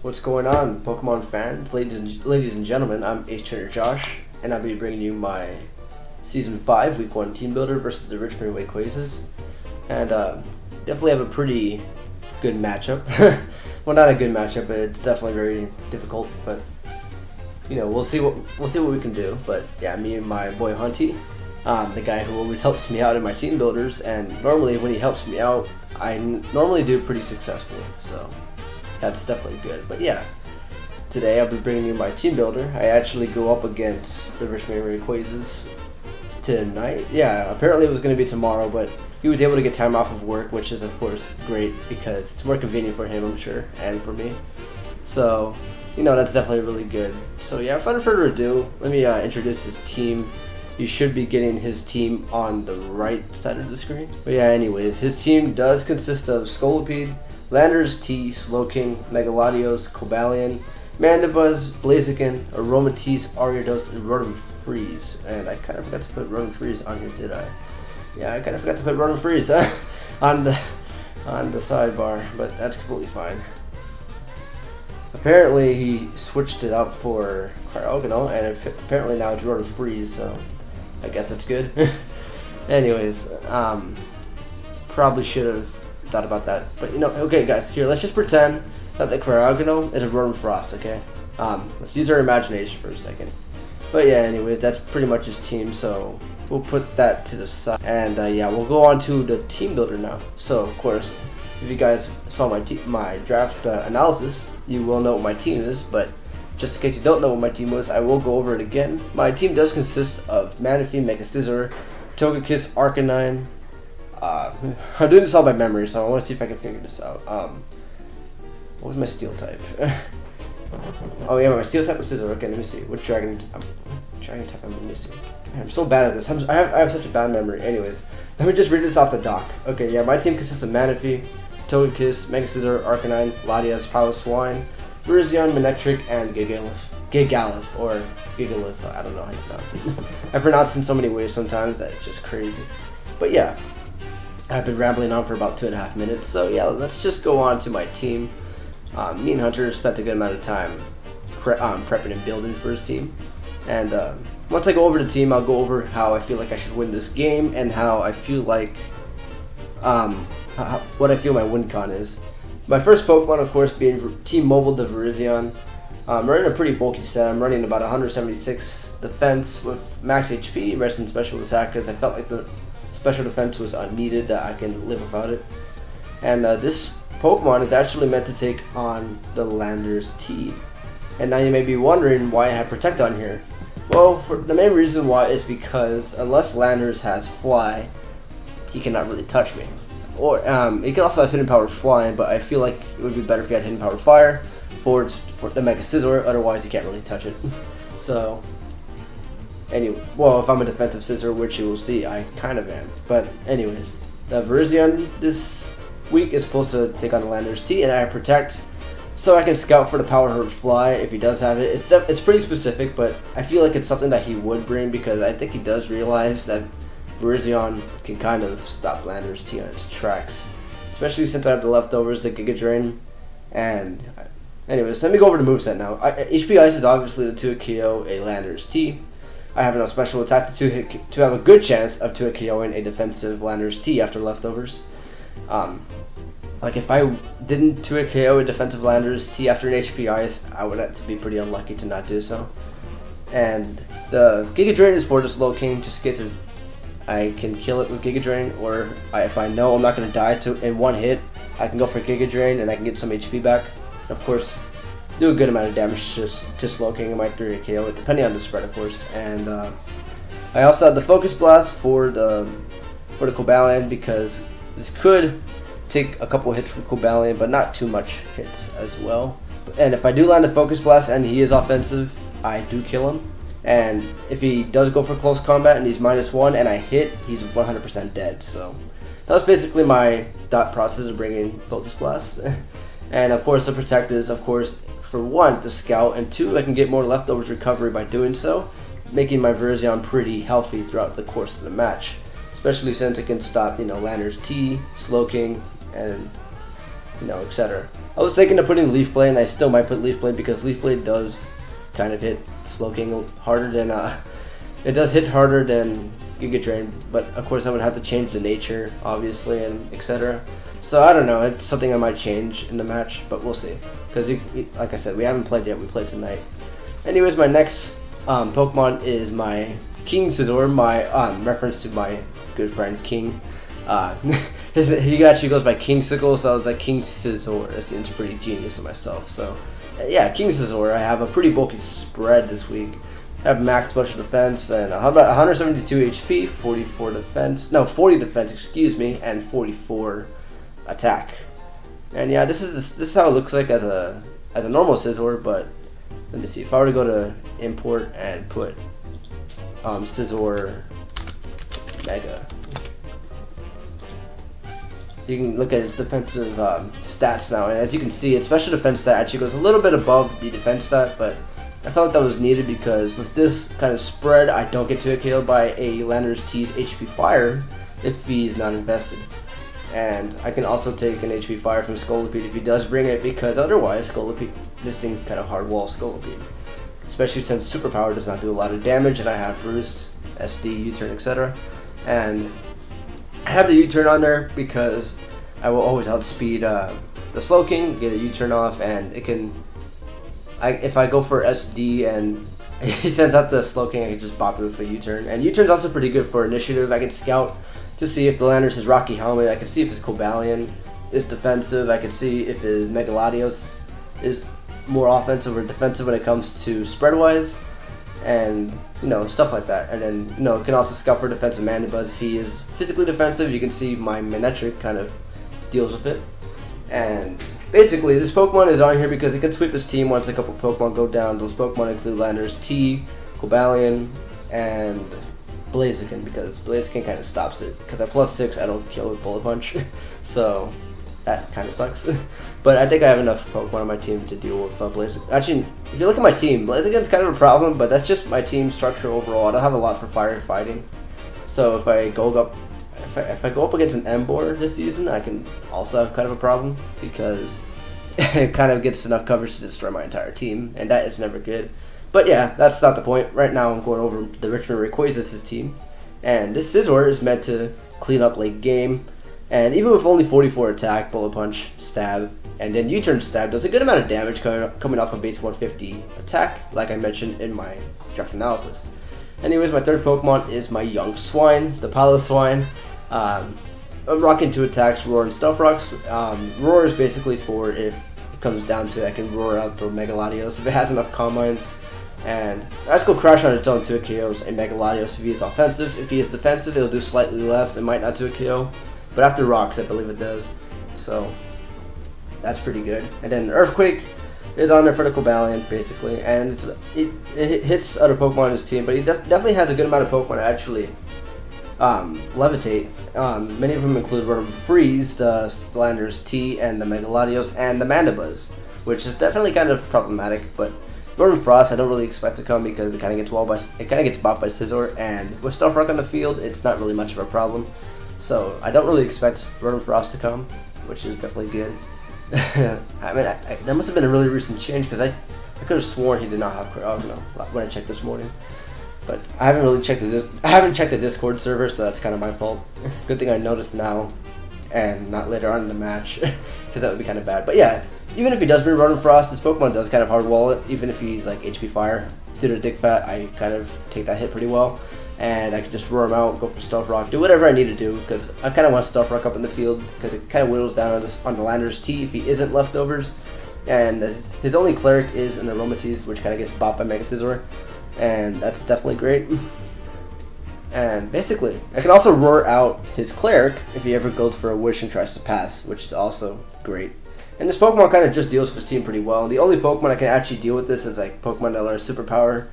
What's going on, Pokemon fans, ladies and gentlemen? I'm H-Trainer Josh, and I'll be bringing you my Season 5 Week 1 Team Builder versus the Richmond Rayquazas. And definitely have a pretty good matchup. Well, not a good matchup, but it's definitely very difficult. But you know, we'll see what we can do. But yeah, me and my boy Hunty, the guy who always helps me out in my team builders, and normally when he helps me out, I normally do pretty successfully. So that's definitely good. But yeah, today I'll be bringing you my team builder. I actually go up against the Richmond Rayquazas tonight. Yeah, apparently it was going to be tomorrow, but he was able to get time off of work, which is of course great because it's more convenient for him, I'm sure, and for me. So, you know, that's definitely really good. So yeah, without further ado, let me introduce his team. You should be getting his team on the right side of the screen. But yeah, anyways, his team does consist of Scolipede, Landers T, Slowking, Megaladios, Cobalion, Mandibuzz, Blaziken, Aromatisse, Ariados, and Rotom Freeze. And I kind of forgot to put Rotom Freeze on here, did I? Yeah, I kind of forgot to put Rotom Freeze on the sidebar, but that's completely fine. Apparently he switched it up for Cryogonal, and apparently now it's Rotom Freeze, so I guess that's good. Anyways, probably should have thought about that, but you know, okay guys, here, let's just pretend that the Cryogonal is a Rotom Frost, okay? Let's use our imagination for a second. But yeah, anyways, that's pretty much his team, so we'll put that to the side. And yeah, we'll go on to the team builder now. So of course, if you guys saw my draft analysis, you will know what my team is, but just in case you don't know what my team was, I will go over it again. My team does consist of Manaphy, Mega Scizor, Togekiss, Arcanine. I'm doing this all by memory, so I want to see if I can figure this out. What was my steel type? Oh yeah, my steel type was Scizor. Okay, let me see. What dragon type I'm missing? Man, I'm so bad at this. I have such a bad memory. Anyways, let me just read this off the doc. Okay, yeah, my team consists of Manaphy, Togekiss, Mega Scizor, Arcanine, Latias, Piloswine, Virizion, Manectric, and Gigalith, or Gigalith. I don't know how you pronounce it. I pronounce it in so many ways sometimes that it's just crazy. But yeah, I've been rambling on for about 2.5 minutes. So yeah, let's just go on to my team. Me and Hunter spent a good amount of time prepping and building for his team. And once I go over the team, I'll go over how I feel like I should win this game and how I feel like, what I feel my win con is. My first Pokemon, of course, being Team Mobile the Virizion. I'm running a pretty bulky set. I'm running about 176 defense with max HP, rest in special attack, because I felt like the special defense was unneeded, that I can live without it. And this Pokemon is actually meant to take on the Landers T. And now you may be wondering why I have Protect on here. Well, the main reason why is because unless Landers has Fly, he cannot really touch me. Or he can also have Hidden Power Flying, but I feel like it would be better if he had Hidden Power Fire for the Mega Scizor, otherwise he can't really touch it. So, anyway, well, if I'm a defensive Scizor, which you will see, I kind of am. But anyways, the Virizion this week is supposed to take on the Landers T, and I have Protect, so I can scout for the Power Herb Fly if he does have it. It's pretty specific, but I feel like it's something that he would bring because I think he does realize that Virizion can kind of stop Landers T on its tracks, especially since I have the leftovers, the Giga Drain. And anyways, let me go over the moveset now. HP Ice is obviously the 2-hit KO a Landers T. I have enough special attack to have a good chance of 2-hit KOing a defensive Landers T after leftovers. Like if I didn't 2-hit KO a defensive Landers T after an HP Ice, I would have to be pretty unlucky to not do so. And the Giga Drain is for the Slowking, just in case I can kill it with Giga Drain, or if I know I'm not going to die in one hit, I can go for Giga Drain and I can get some HP back. Of course, do a good amount of damage to Slowking. I might 3-hit KO it, depending on the spread, of course. And I also have the Focus Blast for the Cobalion, because this could take a couple hits from Cobalion, but not too much hits as well. And if I do land a Focus Blast and he is offensive, I do kill him. And if he does go for close combat and he's -1 and I hit, he's 100% dead. So that was basically my thought process of bringing Focus Blast. And of course the Protect is, of course, for 1, to scout, and 2, I can get more leftovers recovery by doing so, making my Virizion pretty healthy throughout the course of the match. Especially since it can stop, you know, Landers T, Slowking, and etc. I was thinking of putting Leaf Blade, and I still might put Leaf Blade because Leaf Blade does kind of hit Slowking harder than it does hit harder than Giga Drain, but of course I would have to change the nature, obviously, and etc. So I don't know, it's something I might change in the match, but we'll see. Because, like I said, we haven't played yet, we played tonight. Anyways, my next Pokemon is my King Scizor, my reference to my good friend King. He actually goes by King Sickle, so I was like King Scizor. That seems pretty genius to myself. So yeah, King Scizor. I have a pretty bulky spread this week. I have max special defense and how about 172 HP, 44 defense, no 40 defense, excuse me, and 44 attack. And yeah, this is how it looks like as a normal Scizor. But let me see, if I were to go to import and put Scizor Mega, you can look at its defensive stats now, and as you can see, its special defense stat actually goes a little bit above the defense stat, but I felt like that was needed because with this kind of spread, I don't get to KO'd by a Landorus T's HP Fire if he's not invested. And I can also take an HP Fire from Scolipede if he does bring it, because otherwise Scolipede, this thing kind of hard wall Scolipede. Especially since Superpower does not do a lot of damage, and I have Roost, SD, U-turn, etc. And I have the U-turn on there because I will always outspeed the Slowking, get a U-turn off, and it can. If I go for SD and he sends out the Slowking, I can just bop it with a U-turn. And U-turn's also pretty good for initiative. I can scout to see if the Landorus is Rocky Helmet. I can see if his Cobalion is defensive. I can see if his Megaladios is more offensive or defensive when it comes to spread-wise, and stuff like that. And then it can also scout for defensive Mandibuzz. If he is physically defensive, you can see my Manectric kind of deals with it. And basically, this Pokemon is on here because it can sweep his team once a couple Pokemon go down. Those Pokemon include Landorus T, Cobalion, and Blaziken, because Blaziken kind of stops it. Because at +6, I don't kill with Bullet Punch, so that kind of sucks. But I think I have enough Pokemon on my team to deal with Blaziken. Actually, if you look at my team, Blaziken's kind of a problem, but that's just my team structure overall. I don't have a lot for fire and fighting, so if I go up against an Emboar this season, I can also have kind of a problem because it kind of gets enough coverage to destroy my entire team, and that is never good. But yeah, that's not the point. Right now I'm going over the Richmond Rayquaza's team, and this Scizor is meant to clean up late game, and even with only 44 attack, Bullet Punch, Stab, and then U-turn Stab does a good amount of damage coming off of base 150 attack, like I mentioned in my draft analysis. Anyways, my third Pokemon is my young Swine, the Piloswine. I'm rocking 2 attacks, Roar and Stealth Rocks. Roar is basically for if it comes down to it, I can roar out the Megaladios if it has enough Calm Minds. And Icicle Crash on its own 2 KOs a Megaladios if he is offensive. If he is defensive, it'll do slightly less. It might not do a KO, but after Rocks, I believe it does. So that's pretty good. And then Earthquake is on there for the Cobalion, basically, and it hits other Pokemon in his team, but he definitely has a good amount of Pokemon to actually levitate. Many of them include Rotom Freeze, the Landorus T, and the Megaladios, and the Mandibuzz, which is definitely kind of problematic. But Rotom Frost, I don't really expect to come because it kind of gets bopped by Scizor, and with Stealth Rock on the field, it's not really much of a problem. So I don't really expect Rotom Frost to come, which is definitely good. I mean, that must have been a really recent change because I could have sworn he did not have when I checked this morning. But I haven't really checked the Discord server, so that's kind of my fault. Good thing I noticed now, and not later on in the match, because that would be kind of bad. But yeah, even if he does bring Rotom Frost, this Pokemon does kind of hard wall it. Even if he's like HP Fire, due to Dick Fat, I kind of take that hit pretty well, and I can just roar him out, go for Stealth Rock, do whatever I need to do, because I kind of want Stealth Rock up in the field, because it kind of whittles down on the Landorus T if he isn't leftovers, and his only Cleric is an Aromatisse, which kind of gets bopped by Mega Scizor. And that's definitely great. And basically, I can also roar out his Cleric if he ever goes for a Wish and tries to pass, which is also great. And this Pokemon kind of just deals with his team pretty well. The only Pokemon I can actually deal with this is like Pokemon that are Superpower,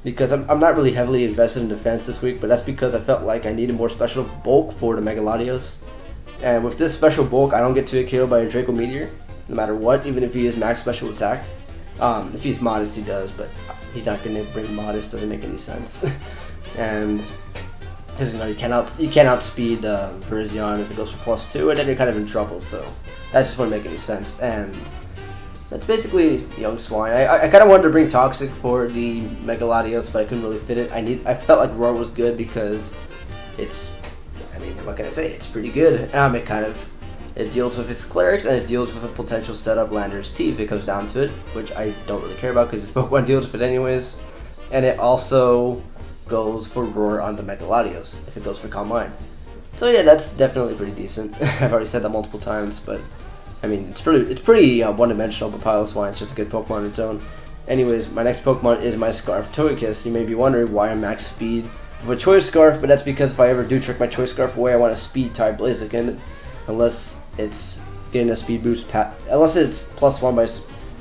because I'm not really heavily invested in defense this week, but that's because I felt like I needed more special bulk for the Megaladios. And with this special bulk, I don't get to KO by a Draco Meteor, no matter what, even if he is max special attack. If he's modest, he does, but he's not going to bring modest, doesn't make any sense. And because you can't outspeed Virizion if it goes for +2, and then you're kind of in trouble. So that just wouldn't make any sense. And that's basically Young Swine. I kind of wanted to bring Toxic for the Mega Latios, but I couldn't really fit it. I felt like Roar was good because it's, I mean, what can I say? It's pretty good. It deals with its clerics, and it deals with a potential setup Landorus T if it comes down to it, which I don't really care about because this Pokemon deals with it anyways. And it also goes for Roar on the Mega Latios if it goes for Calm Mind. So yeah, that's definitely pretty decent. I've already said that multiple times, but I mean, it's pretty one-dimensional, but Piloswine is just a good Pokemon on its own. Anyways, my next Pokemon is my Scarf Togekiss. You may be wondering why I'm max speed with a Choice Scarf, but that's because if I ever do trick my Choice Scarf away, I want a speed type Blaziken, unless it's getting a speed boost, unless it's +1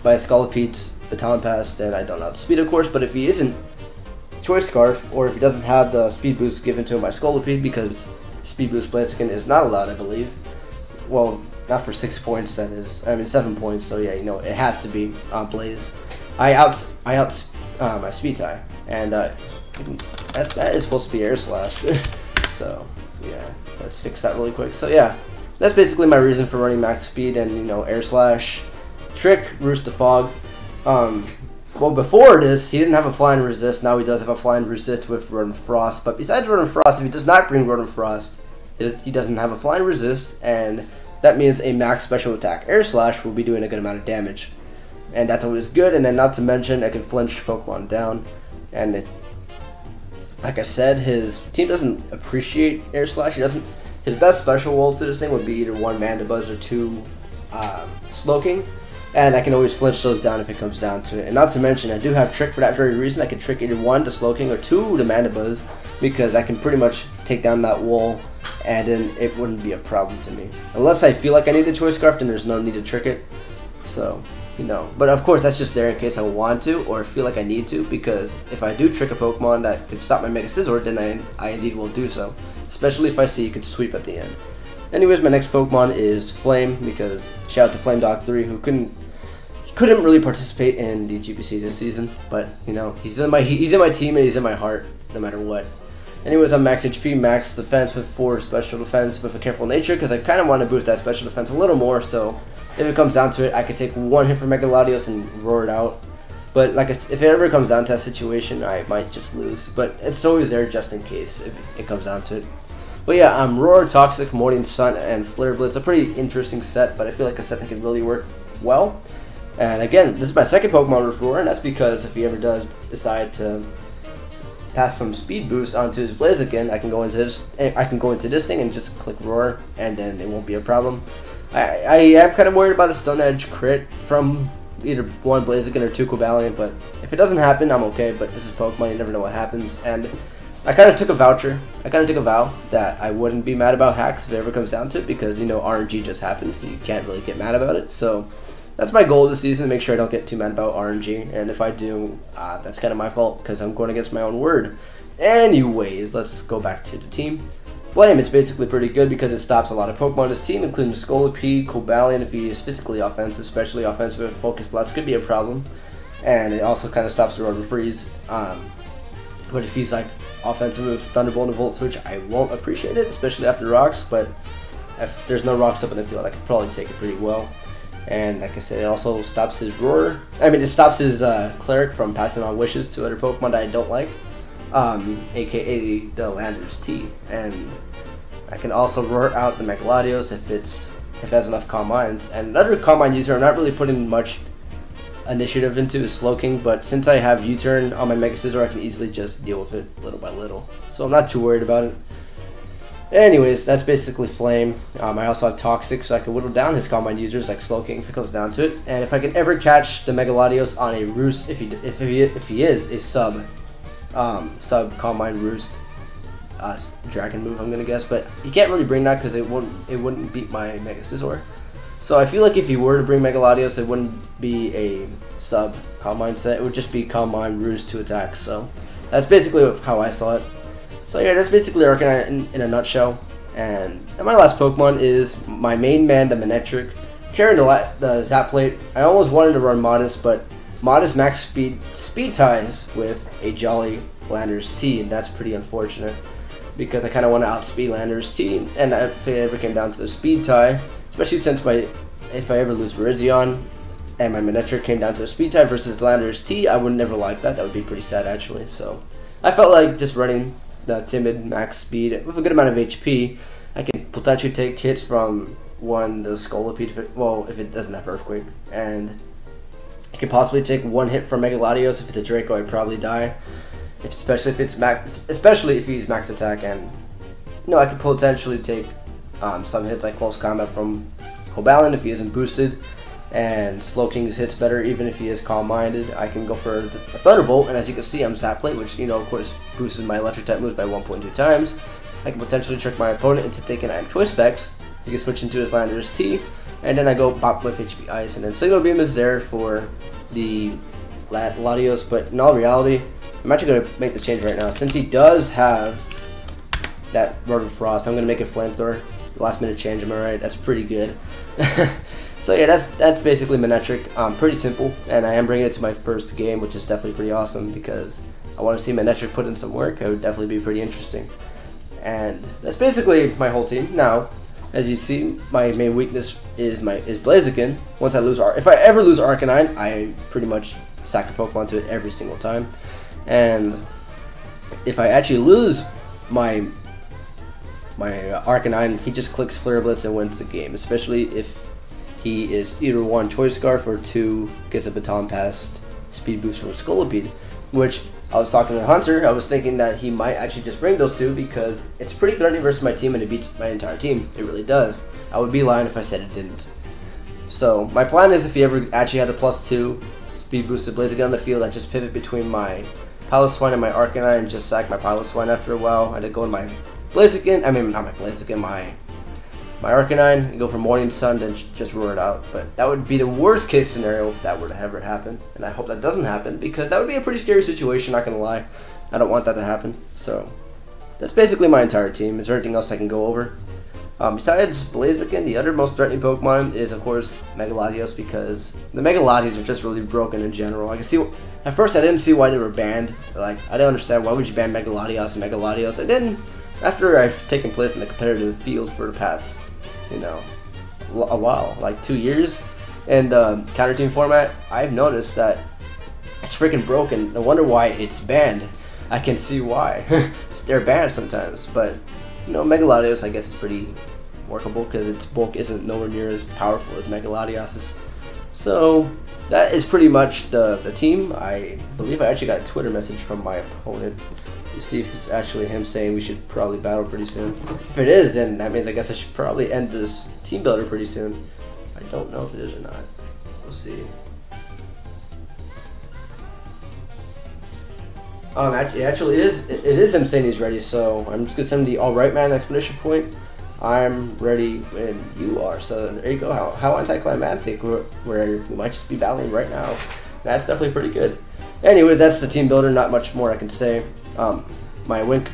by Scolopede's Baton Pass, then I don't know the speed, of course. But if he isn't Choice Scarf, or if he doesn't have the speed boost given to him by Scolipede, because speed boost Blaziken is not allowed, I believe. Well, not for 6 points, that is. I mean 7 points. So yeah, you know it has to be Blaze. I out my speed tie, and that is supposed to be Air Slash. So yeah, let's fix that really quick. So yeah, that's basically my reason for running max speed and, you know, Air Slash, Trick, Roost the Fog. Well, before this, he didn't have a Flying Resist. Now he does have a Flying Resist with Rodent Frost. But besides Rodent Frost, if he does not bring Rodent Frost, he doesn't have a Flying Resist, and that means a max special attack Air Slash will be doing a good amount of damage. And that's always good, and then not to mention, it can flinch Pokemon down. And it, like I said, his team doesn't appreciate Air Slash. His best special roll to this thing would be either 1 Mandibuzz or 2 Slowking. And I can always flinch those down if it comes down to it. And not to mention, I do have Trick for that very reason. I can Trick either 1 to Slowking or 2 to Mandibuzz, because I can pretty much take down that wall, and then it wouldn't be a problem to me. Unless I feel like I need the Choice Scarf, then there's no need to Trick it. So, you know. But of course, that's just there in case I want to, or feel like I need to, because if I do Trick a Pokemon that could stop my Mega Scizor, then I indeed will do so. Especially if I see it could sweep at the end. Anyways, my next Pokemon is Flame, because shout out to Flame Dog 3, who couldn't really participate in the GPC this season, but you know, he's in my team and he's in my heart no matter what. Anyways, I'm max HP, max defense with 4 special defense with a Careful Nature, because I kind of want to boost that special defense a little more, so if it comes down to it, I could take 1 hit from Mega Latios and roar it out. But like, if it ever comes down to that situation, I might just lose, but it's always there just in case if it comes down to it. But yeah, Roar, Toxic, Morning Sun, and Flare Blitz. A pretty interesting set, but I feel like a set that could really work well. And again, this is my second Pokemon with Roar, and that's because if he ever does decide to pass some speed boost onto his Blaziken, I can go into this thing and just click Roar, and then it won't be a problem. I am kind of worried about a Stone Edge crit from either 1 Blaziken or 2 Cobalion, but if it doesn't happen, I'm okay. But this is Pokemon, you never know what happens, and I kind of took a vow that I wouldn't be mad about hacks if it ever comes down to it, because, you know, RNG just happens, so you can't really get mad about it. So that's my goal this season, to make sure I don't get too mad about RNG, and if I do, that's kind of my fault, because I'm going against my own word. Anyways, let's go back to the team. Flame, it's basically pretty good because it stops a lot of Pokemon in his team, including Scolipede, Cobalion if he is physically offensive, especially offensive with Focus Blast could be a problem. And it also kind of stops the Rotor Freeze. But if he's like offensive with Thunderbolt and Volt Switch, I won't appreciate it, especially after rocks, but if there's no rocks up in the field, I could probably take it pretty well. And like I said, it also stops his Roar. It stops his Cleric from passing on wishes to other Pokemon that I don't like, aka the Landorus T. And I can also roar out the Mega Latios if it has enough Calm Minds. And another Calm Mind user I'm not really putting much initiative into is Slowking, but since I have U-Turn on my Mega Scizor, I can easily just deal with it little by little. So I'm not too worried about it. Anyways, that's basically Flame. I also have Toxic, so I can whittle down his Calm Mind users like Slowking if it comes down to it. And if I can ever catch the Mega Latios on a Roost, if he is a sub Calm Mind Roost Dragon move, I'm gonna guess, but he can't really bring that because it wouldn't beat my Mega Scizor. So I feel like if he were to bring Mega Latios, it wouldn't be a sub Calm Mind set. It would just be Calm Mind Roost 2 attacks. So that's basically how I saw it. So yeah, that's basically Arcanine in a nutshell. And my last Pokemon is my main man, the Manectric. Carrying the Zap Plate. I almost wanted to run Modest, but Modest max speed ties with a Jolly Landorus T, and that's pretty unfortunate because I kind of want to outspeed Landorus T, and if it ever came down to the speed tie, especially since my if I ever lose Virizion and my Manectric came down to a speed type versus Landorus T, I would never like that. That would be pretty sad actually. So I felt like just running the timid max speed with a good amount of HP, I can potentially take hits from the Scolipede, well, if it doesn't have Earthquake, and I can possibly take one hit from Mega Latios. If it's a Draco, I'd probably die. Especially if he's max attack, and I could potentially take some hits like close combat from Cobalin if he isn't boosted, and Slowking's hits better even if he is calm-minded. I can go for a Thunderbolt, and as you can see, I'm Zap Plate, which of course boosted my electric type moves by 1.2 times. I can potentially trick my opponent into thinking I'm Choice Specs. He can switch into his Landorus T, and then I go pop with HP Ice, and then Signal Beam is there for the Latios. But in all reality, I'm actually going to make this change right now. Since he does have that Road of Frost, I'm going to make it Flamethrower. Last minute change, am I right? That's pretty good. So yeah, that's basically Manectric. Pretty simple, and I am bringing it to my first game, which is definitely pretty awesome because I want to see Manectric put in some work. It would definitely be pretty interesting. And that's basically my whole team. Now, as you see, my main weakness is Blaziken. Once I lose if I ever lose Arcanine, I pretty much sack a Pokemon to it every single time. And if I actually lose my Arcanine, he just clicks Flare Blitz and wins the game, especially if he is either 1 Choice Scarf or 2 gets a Baton Pass Speed Boost from Scolipede, which I was talking to Hunter. I was thinking that he might actually just bring those 2 because it's pretty threatening versus my team and it beats my entire team. It really does. I would be lying if I said it didn't. So my plan is if he ever actually had a +2 Speed Boosted Blaziken on the field, I just pivot between my Piloswine and my Arcanine and just sack my Piloswine after a while. I did go in my Blaziken, I mean not my Blaziken, my Arcanine, and go for Morning Sun, then just roar it out. But that would be the worst case scenario if that were to ever happen, and I hope that doesn't happen because that would be a pretty scary situation, not gonna lie. I don't want that to happen. So that's basically my entire team. Is there anything else I can go over? Besides Blaziken, the other most threatening Pokemon is of course Mega Latios, because the Mega Latios are just really broken in general. I can see, at first I didn't see why they were banned. Like, I didn't understand why would you ban Mega Latios and Mega Latios, and then after I've taken place in the competitive field for the past, a while, like 2 years, in the counter team format, I've noticed that it's freaking broken. No wonder why it's banned. I can see why. They're banned sometimes, but Mega Latios I guess is pretty workable because its bulk isn't nowhere near as powerful as Mega Latios's. So that is pretty much the team. I believe I actually got a Twitter message from my opponent. You see if it's actually him saying we should probably battle pretty soon. If it is, then that means I guess I should probably end this team builder pretty soon. I don't know if it is or not. We'll see. It actually is. It is him saying he's ready. So I'm just gonna send the alright man explanation point. I'm ready when you are. So there you go. How anticlimactic. Where we might just be battling right now. That's definitely pretty good. Anyways, that's the team builder. Not much more I can say. My win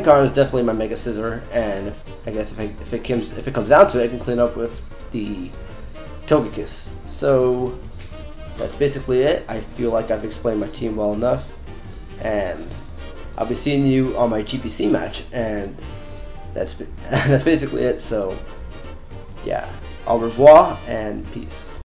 con is definitely my Mega Scizor, and if it comes down to it, I can clean up with the Togekiss. So that's basically it. I feel like I've explained my team well enough, and I'll be seeing you on my GPC match, and that's basically it. So yeah, au revoir and peace.